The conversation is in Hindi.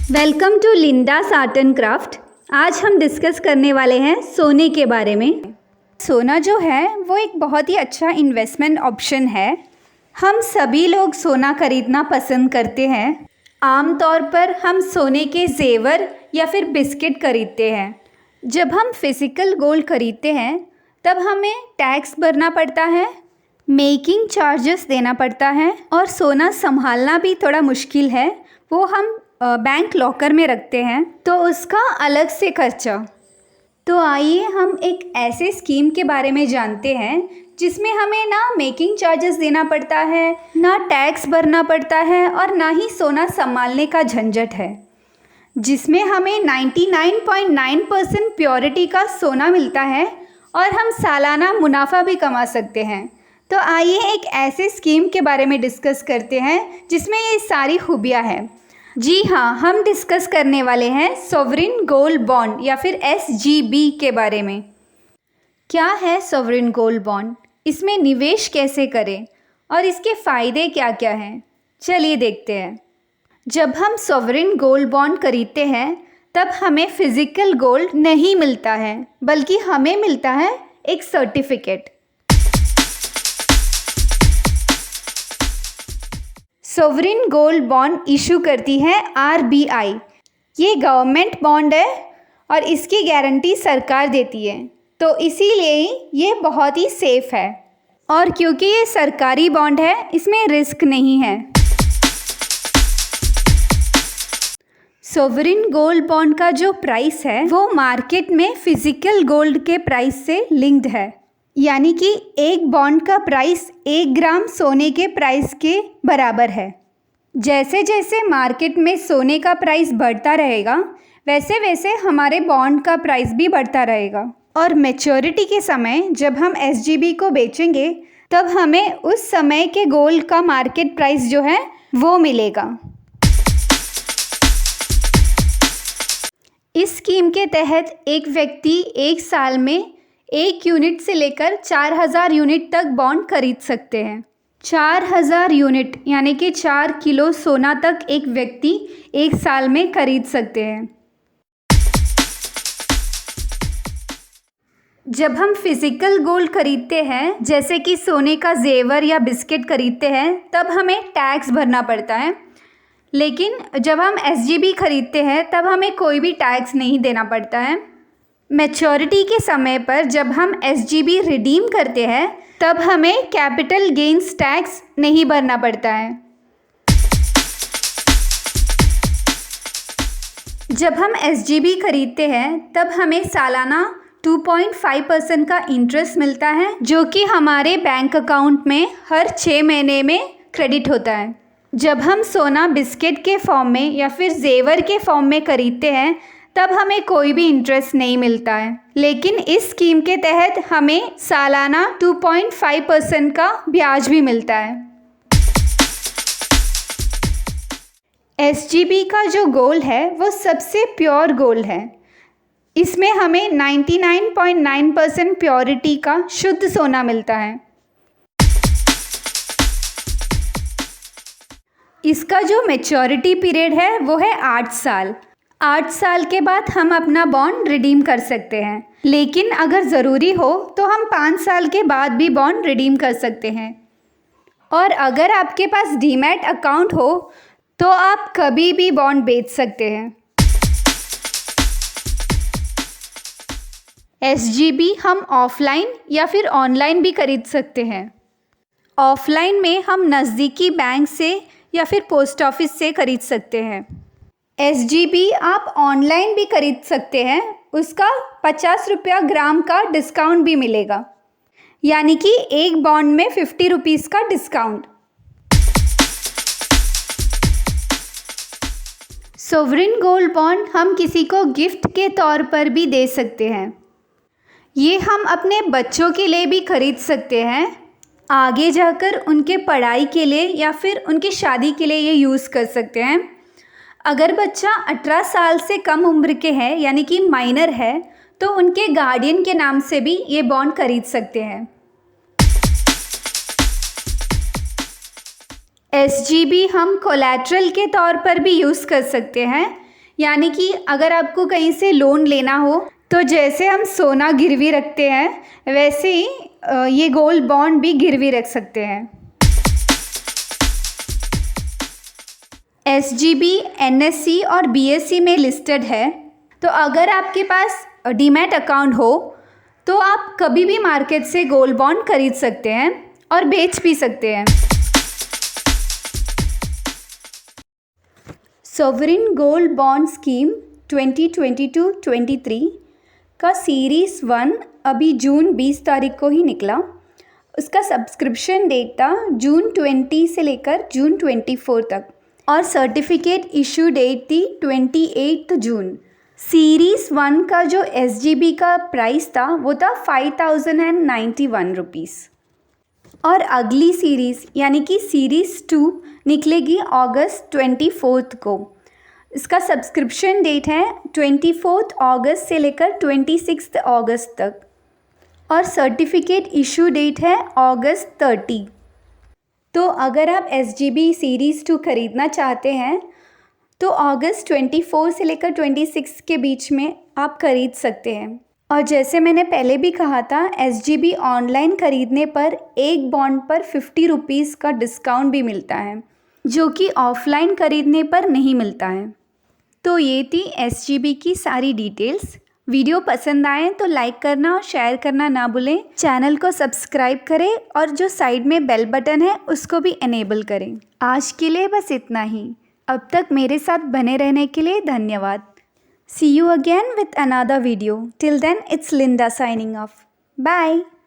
Welcome to Linda's art and craft. आज हम डिस्कस करने वाले हैं सोने के बारे में। सोना जो है वो एक बहुत ही अच्छा इन्वेस्टमेंट ऑप्शन है। हम सभी लोग सोना खरीदना पसंद करते हैं। आमतौर पर हम सोने के जेवर या फिर बिस्किट खरीदते हैं। जब हम फिज़िकल गोल्ड खरीदते हैं तब हमें टैक्स भरना पड़ता है, मेकिंग चार्जेस देना पड़ता है और सोना संभालना भी थोड़ा मुश्किल है। वो हम बैंक लॉकर में रखते हैं तो उसका अलग से खर्चा। तो आइए हम एक ऐसे स्कीम के बारे में जानते हैं जिसमें हमें ना मेकिंग चार्जेस देना पड़ता है, ना टैक्स भरना पड़ता है और ना ही सोना संभालने का झंझट है, जिसमें हमें 99.9% प्योरिटी का सोना मिलता है और हम सालाना मुनाफा भी कमा सकते हैं। तो आइए एक ऐसे स्कीम के बारे में डिस्कस करते हैं जिसमें ये सारी खूबियाँ हैं। जी हाँ, हम डिस्कस करने वाले हैं सॉवरिन गोल्ड बॉन्ड या फिर SGB के बारे में। क्या है सॉवरिन गोल्ड बॉन्ड, इसमें निवेश कैसे करें और इसके फ़ायदे क्या क्या हैं, चलिए देखते हैं। जब हम सॉवरिन गोल्ड बॉन्ड खरीदते हैं तब हमें फिज़िकल गोल्ड नहीं मिलता है, बल्कि हमें मिलता है एक certificate. Sovereign gold bond issue करती है RBI। ये गवर्नमेंट बॉन्ड है और इसकी गारंटी सरकार देती है, तो इसीलिए ये बहुत ही सेफ़ है। और क्योंकि ये सरकारी बॉन्ड है, इसमें रिस्क नहीं है। सॉवरिन गोल्ड बॉन्ड का जो प्राइस है वो मार्केट में फिज़िकल गोल्ड के प्राइस से लिंक्ड है, यानी कि एक बॉन्ड का प्राइस 1 ग्राम सोने के प्राइस के बराबर है। जैसे जैसे मार्केट में सोने का प्राइस बढ़ता रहेगा वैसे वैसे हमारे बॉन्ड का प्राइस भी बढ़ता रहेगा। और मैच्योरिटी के समय जब हम SGB को बेचेंगे तब हमें उस समय के गोल्ड का मार्केट प्राइस जो है वो मिलेगा। इस स्कीम के तहत एक व्यक्ति एक साल में 1 यूनिट से लेकर 4000 यूनिट तक बॉन्ड खरीद सकते हैं। 4000 यूनिट यानी कि 4 किलो सोना तक एक व्यक्ति एक साल में खरीद सकते हैं। जब हम फिज़िकल गोल्ड खरीदते हैं, जैसे कि सोने का जेवर या बिस्किट खरीदते हैं, तब हमें टैक्स भरना पड़ता है। लेकिन जब हम SGB खरीदते हैं तब हमें कोई भी टैक्स नहीं देना पड़ता है। मैच्योरिटी के समय पर जब हम SGB रिडीम करते हैं तब हमें कैपिटल गेन्स टैक्स नहीं भरना पड़ता है। जब हम SGB खरीदते हैं तब हमें सालाना 2.5% का इंटरेस्ट मिलता है, जो कि हमारे बैंक अकाउंट में हर 6 महीने में क्रेडिट होता है। जब हम सोना बिस्किट के फॉर्म में या फिर जेवर के फॉर्म में खरीदते हैं तब हमें कोई भी इंटरेस्ट नहीं मिलता है, लेकिन इस स्कीम के तहत हमें सालाना 2.5% का ब्याज भी मिलता है। SGB का जो गोल्ड है वो सबसे प्योर गोल्ड है। इसमें हमें 99.9% प्योरिटी का शुद्ध सोना मिलता है। इसका जो मैच्योरिटी पीरियड है वो है 8 साल। 8 साल के बाद हम अपना बॉन्ड रिडीम कर सकते हैं, लेकिन अगर ज़रूरी हो तो हम 5 साल के बाद भी बॉन्ड रिडीम कर सकते हैं। और अगर आपके पास डीमैट अकाउंट हो तो आप कभी भी बॉन्ड बेच सकते हैं। SGB हम ऑफलाइन या फिर ऑनलाइन भी खरीद सकते हैं। ऑफलाइन में हम नज़दीकी बैंक से या फिर पोस्ट ऑफिस से खरीद सकते हैं। SGB आप ऑनलाइन भी खरीद सकते हैं, उसका 50 रुपया ग्राम का डिस्काउंट भी मिलेगा, यानी कि एक बॉन्ड में 50 रुपीज़ का डिस्काउंट। सॉवरिन गोल्ड बॉन्ड हम किसी को गिफ्ट के तौर पर भी दे सकते हैं। ये हम अपने बच्चों के लिए भी खरीद सकते हैं, आगे जाकर उनके पढ़ाई के लिए या फिर उनकी शादी के लिए ये यूज़ कर सकते हैं। अगर बच्चा 18 साल से कम उम्र के हैं यानी कि माइनर है तो उनके गार्डियन के नाम से भी ये बॉन्ड खरीद सकते हैं। SGB हम कोलैटरल के तौर पर भी यूज़ कर सकते हैं, यानी कि अगर आपको कहीं से लोन लेना हो तो जैसे हम सोना गिरवी रखते हैं वैसे ही ये गोल्ड बॉन्ड भी गिरवी रख सकते हैं। SGB, NSE और BSE में लिस्टेड है। तो अगर आपके पास डीमैट अकाउंट हो तो आप कभी भी मार्केट से गोल्ड बॉन्ड खरीद सकते हैं और बेच भी सकते हैं। सोवरिन गोल्ड बॉन्ड स्कीम 2022-23 का सीरीज़ 1 अभी जून 20 तारीख को ही निकला। उसका सब्सक्रिप्शन डेट था जून 20 से लेकर जून 24 तक और सर्टिफिकेट इशू डेट थी 28 जून। सीरीज़ 1 का जो SGB का प्राइस था वो था 5091 रुपीज़ और अगली सीरीज़ यानी कि सीरीज़ 2 निकलेगी अगस्त 24 को। इसका सब्सक्रिप्शन डेट है 24 अगस्त से लेकर 26 अगस्त तक और सर्टिफिकेट इशू डेट है अगस्त 30। तो अगर आप SGB सीरीज़ 2 ख़रीदना चाहते हैं तो अगस्त 24 से लेकर 26 के बीच में आप ख़रीद सकते हैं। और जैसे मैंने पहले भी कहा था, SGB ऑनलाइन ख़रीदने पर एक बॉन्ड पर 50 रुपीज़ का डिस्काउंट भी मिलता है, जो कि ऑफ़लाइन ख़रीदने पर नहीं मिलता है। तो ये थी SGB की सारी डिटेल्स। वीडियो पसंद आए तो लाइक करना और शेयर करना ना भूलें। चैनल को सब्सक्राइब करें और जो साइड में बेल बटन है उसको भी इनेबल करें। आज के लिए बस इतना ही। अब तक मेरे साथ बने रहने के लिए धन्यवाद। See you again with another video. Till then, it's Linda signing off. Bye.